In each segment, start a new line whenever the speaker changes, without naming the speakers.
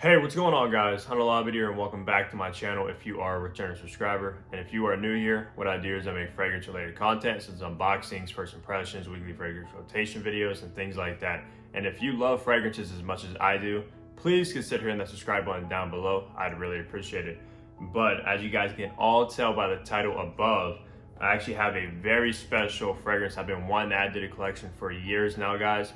Hey, what's going on, guys? Hunter here, and welcome back to my channel if you are a returning subscriber. And if you are new here, what I do is I make fragrance related content, such as unboxings, first impressions, weekly fragrance rotation videos, and things like that. And if you love fragrances as much as I do, please consider hitting that subscribe button down below. I'd really appreciate it. But as you guys can all tell by the title above, I actually have a very special fragrance I've been wanting to add to the collection for years now, guys.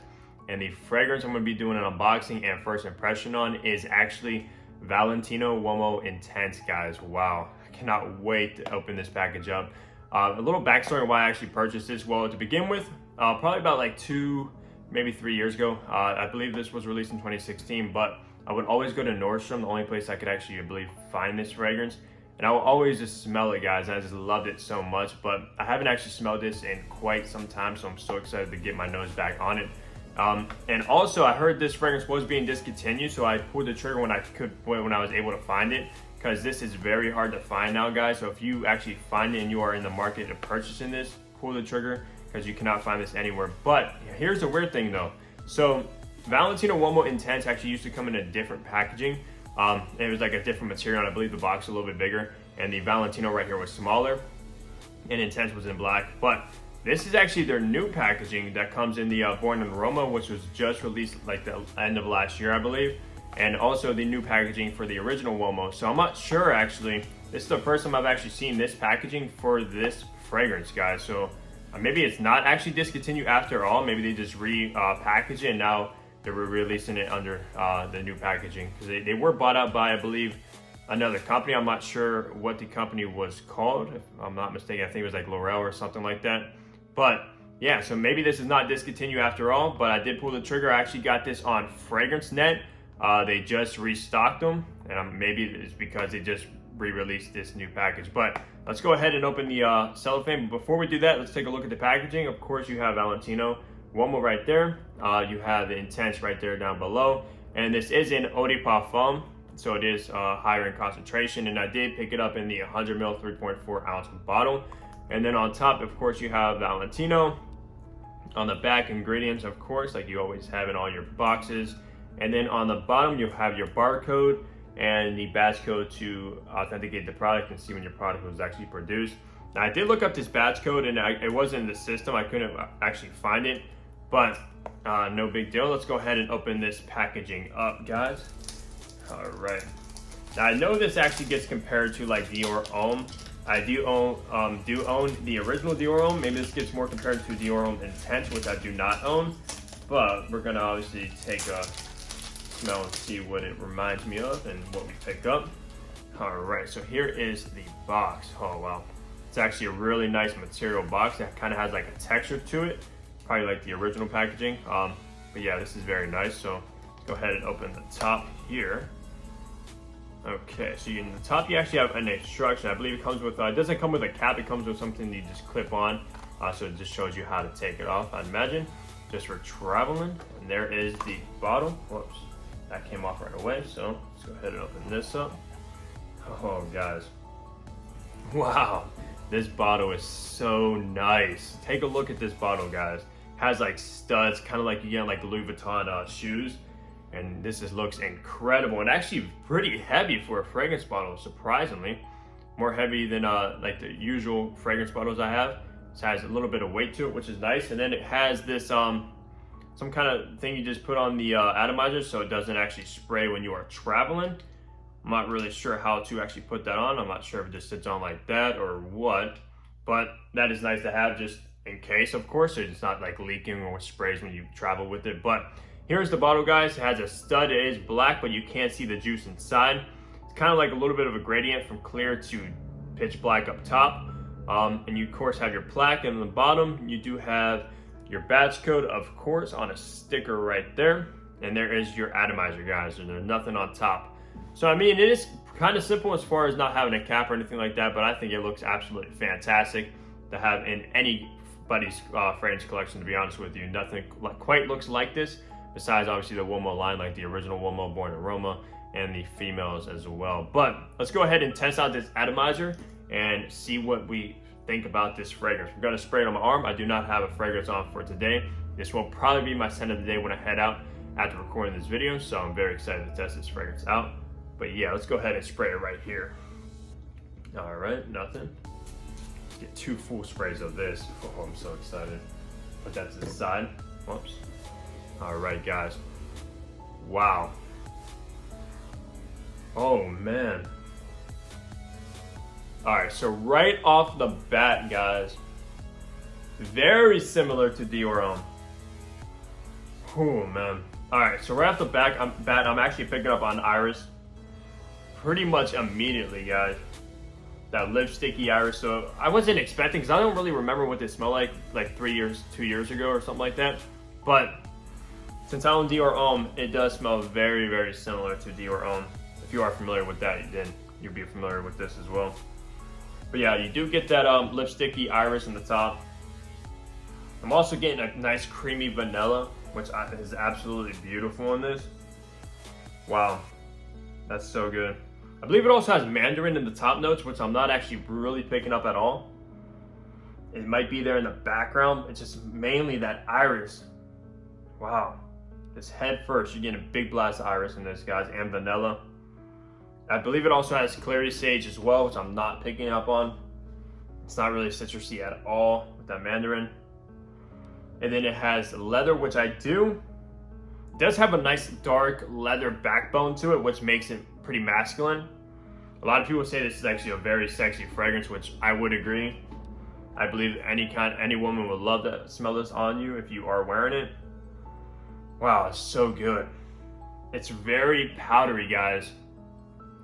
And the fragrance I'm going to be doing an unboxing and first impression on is actually Valentino Uomo Intense, guys. Wow, I cannot wait to open this package up. A little backstory on why I actually purchased this. Well, to begin with, probably about like 2, maybe 3 years ago, I believe this was released in 2016, but I would always go to Nordstrom, the only place I could actually, I believe, find this fragrance. And I will always just smell it, guys, and I just loved it so much. But I haven't actually smelled this in quite some time, so I'm so excited to get my nose back on it. And also I heard this fragrance was being discontinued, so I pulled the trigger when I was able to find it, because this is very hard to find now, guys. So if you actually find it and you are in the market of purchasing this, pull the trigger, because you cannot find this anywhere. But here's the weird thing though. So Valentino Uomo Intense actually used to come in a different packaging. It was like a different material, and I believe the box was a little bit bigger, and the Valentino right here was smaller, and Intense was in black. But this is actually their new packaging that comes in the Born in Roma, which was just released like the end of last year, I believe. And also the new packaging for the original Uomo. So I'm not sure, actually. This is the first time I've actually seen this packaging for this fragrance, guys. So maybe it's not actually discontinued after all. Maybe they just repackaged it, and now they're releasing it under the new packaging. Because they were bought out by, I believe, another company. I'm not sure what the company was called. If I'm not mistaken, I think it was like L'Oreal or something like that. But yeah, so maybe this is not discontinued after all, but I did pull the trigger. I actually got this on FragranceNet. They just restocked them, and maybe it's because they just re-released this new package. But let's go ahead and open the cellophane. But before we do that, let's take a look at the packaging. Of course, you have Valentino Uomo right there. You have the Intense right there down below. And this is in eau de parfum, so it is higher in concentration. And I did pick it up in the 100 ml 3.4 ounce bottle. And then on top, of course, you have Valentino. On the back, ingredients, of course, like you always have in all your boxes. And then on the bottom, you have your barcode and the batch code to authenticate the product and see when your product was actually produced. Now, I did look up this batch code, and it wasn't in the system. I couldn't actually find it, but no big deal. Let's go ahead and open this packaging up, guys. All right. Now, I know this actually gets compared to like Dior Homme. I do own the original Dior Homme. Maybe this gets more compared to Dior Homme Intense, which I do not own. But we're gonna obviously take a smell and see what it reminds me of and what we picked up. All right, so here is the box. Oh wow, it's actually a really nice material box that kind of has like a texture to it, probably like the original packaging. But yeah, this is very nice. So let's go ahead and open the top here. Okay, so in the top you actually have an instruction. I believe it comes with, it doesn't come with a cap, it comes with something you just clip on. So it just shows you how to take it off, I'd imagine, just for traveling. And there is the bottle. Whoops, that came off right away. So let's go ahead and open this up. Oh, guys. Wow, this bottle is so nice. Take a look at this bottle, guys. It has like studs, kind of like you get like Louis Vuitton shoes. And this just looks incredible, and actually pretty heavy for a fragrance bottle, surprisingly. More heavy than like the usual fragrance bottles I have. It has a little bit of weight to it, which is nice. And then it has this some kind of thing you just put on the atomizer so it doesn't actually spray when you are traveling. I'm not really sure how to actually put that on. I'm not sure if it just sits on like that or what, but that is nice to have just in case, of course, so it's not like leaking or sprays when you travel with it. But here's the bottle, guys. It has a stud. It is black, but you can't see the juice inside. It's kind of like a little bit of a gradient from clear to pitch black up top. And you, of course, have your plaque. And on the bottom, you do have your batch code, of course, on a sticker right there. And there is your atomizer, guys. And there's nothing on top. So, I mean, it is kind of simple as far as not having a cap or anything like that, but I think it looks absolutely fantastic to have in anybody's fragrance collection, to be honest with you. Nothing quite looks like this, besides obviously the Uomo line, like the original Uomo, Born in Roma, and the females as well. But let's go ahead and test out this atomizer and see what we think about this fragrance. We're gonna spray it on my arm. I do not have a fragrance on for today. This will probably be my scent of the day when I head out. after recording this video, so I'm very excited to test this fragrance out. But yeah, let's go ahead and spray it right here. All right, nothing. Let's get 2 full sprays of this. Oh, I'm so excited. Put that to the side. Whoops. All right, guys. Wow. Oh, man. All right, so right off the bat, guys, very similar to Dior Homme. Oh, man. All right, so right off the bat, I'm actually picking up on iris pretty much immediately, guys. That lipsticky iris. So I wasn't expecting, because I don't really remember what they smell like 2 years ago or something like that. But since I own Dior Homme, it does smell very, very similar to Dior Homme. If you are familiar with that, then you'll be familiar with this as well. But yeah, you do get that lipsticky iris in the top. I'm also getting a nice creamy vanilla, which is absolutely beautiful in this. Wow, that's so good. I believe it also has mandarin in the top notes, which I'm not actually really picking up at all. It might be there in the background. It's just mainly that iris. Wow. This head first, you're getting a big blast of iris in this, guys, and vanilla. I believe it also has clary sage as well, which I'm not picking up on. It's not really citrusy at all with that mandarin. And then it has leather, which I do. It does have a nice dark leather backbone to it, which makes it pretty masculine. A lot of people say this is actually a very sexy fragrance, which I would agree. I believe any woman would love to smell this on you if you are wearing it. Wow, it's so good. It's very powdery, guys.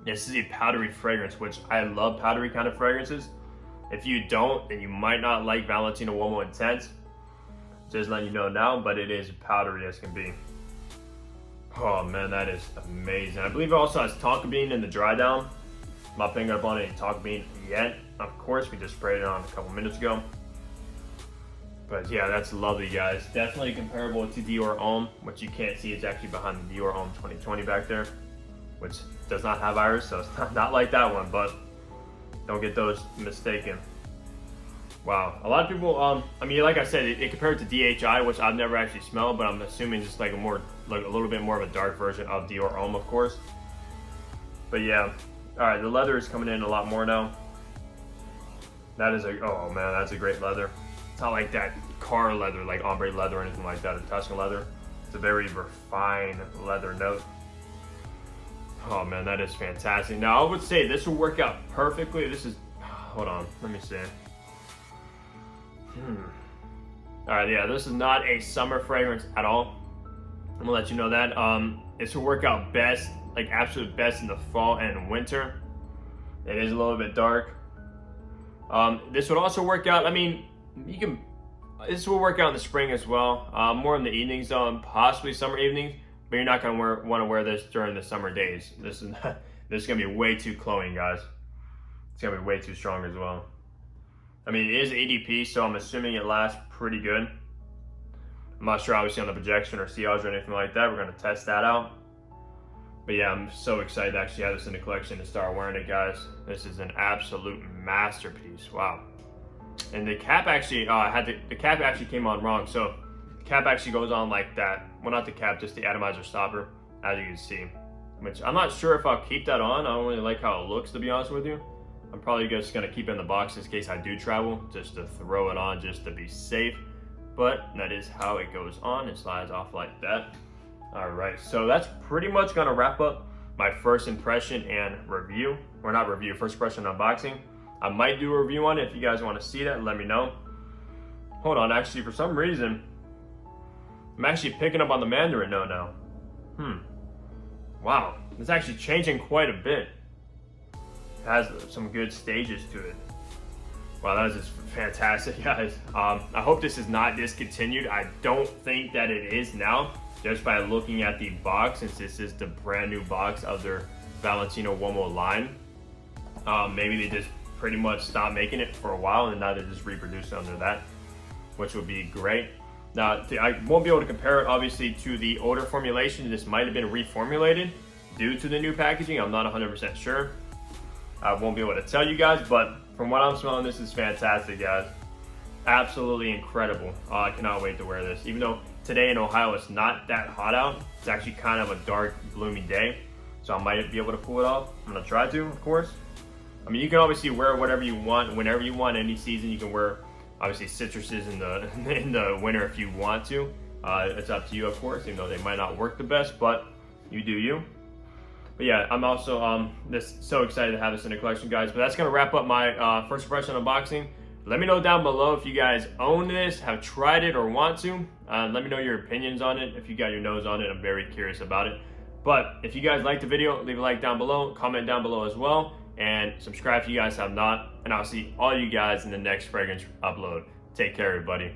This is a powdery fragrance, which I love powdery kind of fragrances. If you don't, then you might not like Valentino Uomo Intense. Just letting you know now, but it is powdery as can be. Oh man, that is amazing. I believe it also has tonka bean in the dry down. I'm not picking up on any tonka bean yet. Of course, we just sprayed it on a couple minutes ago. But yeah, that's lovely, guys. Definitely comparable to Dior Homme, which you can't see. It's actually behind the Dior Homme 2020 back there, which does not have iris, so it's not like that one, but don't get those mistaken. Wow, a lot of people, I mean, like I said, it compared to DHI, which I've never actually smelled, but I'm assuming just like a little bit more of a dark version of Dior Homme, of course. But yeah, all right, the leather is coming in a lot more now. That is oh man, that's a great leather. It's not like that car leather, like ombre leather or anything like that, or Tuscan leather. It's a very refined leather note. Oh man, that is fantastic. Now I would say this will work out perfectly. This is, hold on, let me see. All right, yeah, this is not a summer fragrance at all. I'm gonna let you know that. This will work out best, like absolute best in the fall and winter. It is a little bit dark. This would also work out, I mean, this will work out in the spring as well. More in the evenings, possibly summer evenings, but you're not gonna want to wear this during the summer days. This is gonna be way too cloying, guys. It's gonna be way too strong as well. I mean, it is EDP, so I'm assuming it lasts pretty good. I'm not sure, obviously, on the projection or sillage or anything like that. We're gonna test that out. But yeah, I'm so excited to actually have this in the collection and start wearing it, guys. This is an absolute masterpiece. Wow. And the cap actually, the cap actually came on wrong. So the cap actually goes on like that. Well, not the cap, just the atomizer stopper, as you can see. Which I'm not sure if I'll keep that on. I don't really like how it looks, to be honest with you. I'm probably just gonna keep it in the box in case I do travel, just to throw it on, just to be safe. But that is how it goes on. It slides off like that. All right, so that's pretty much gonna wrap up my first impression and review, or not review, first impression unboxing. I might do a review on it. If you guys want to see that, let me know. Hold on, actually, for some reason, I'm actually picking up on the mandarin note now. Wow, it's actually changing quite a bit. It has some good stages to it. Wow, that is just fantastic, guys. I hope this is not discontinued. I don't think that it is now, just by looking at the box, since this is the brand new box of their Valentino Uomo line. Maybe they just pretty much stopped making it for a while, and now they're just reproducing under that, which would be great. Now, I won't be able to compare it, obviously, to the older formulation. This might have been reformulated due to the new packaging. I'm not 100% sure. I won't be able to tell you guys, but from what I'm smelling, this is fantastic, guys. Absolutely incredible. I cannot wait to wear this. Even though today in Ohio it's not that hot out, It's actually kind of a dark, gloomy day, so I might be able to pull it off. I'm gonna try to, of course. I mean, you can obviously wear whatever you want, whenever you want, any season. You can wear, obviously, citruses in the winter if you want to. It's up to you, of course, even though they might not work the best, but you do you. But yeah, I'm also just so excited to have this in the collection, guys. But that's gonna wrap up my first impression unboxing. Let me know down below if you guys own this, have tried it, or want to. Let me know your opinions on it. If you got your nose on it, I'm very curious about it. But if you guys liked the video, leave a like down below, comment down below as well, and subscribe if you guys have not. And I'll see all you guys in the next fragrance upload. Take care, everybody.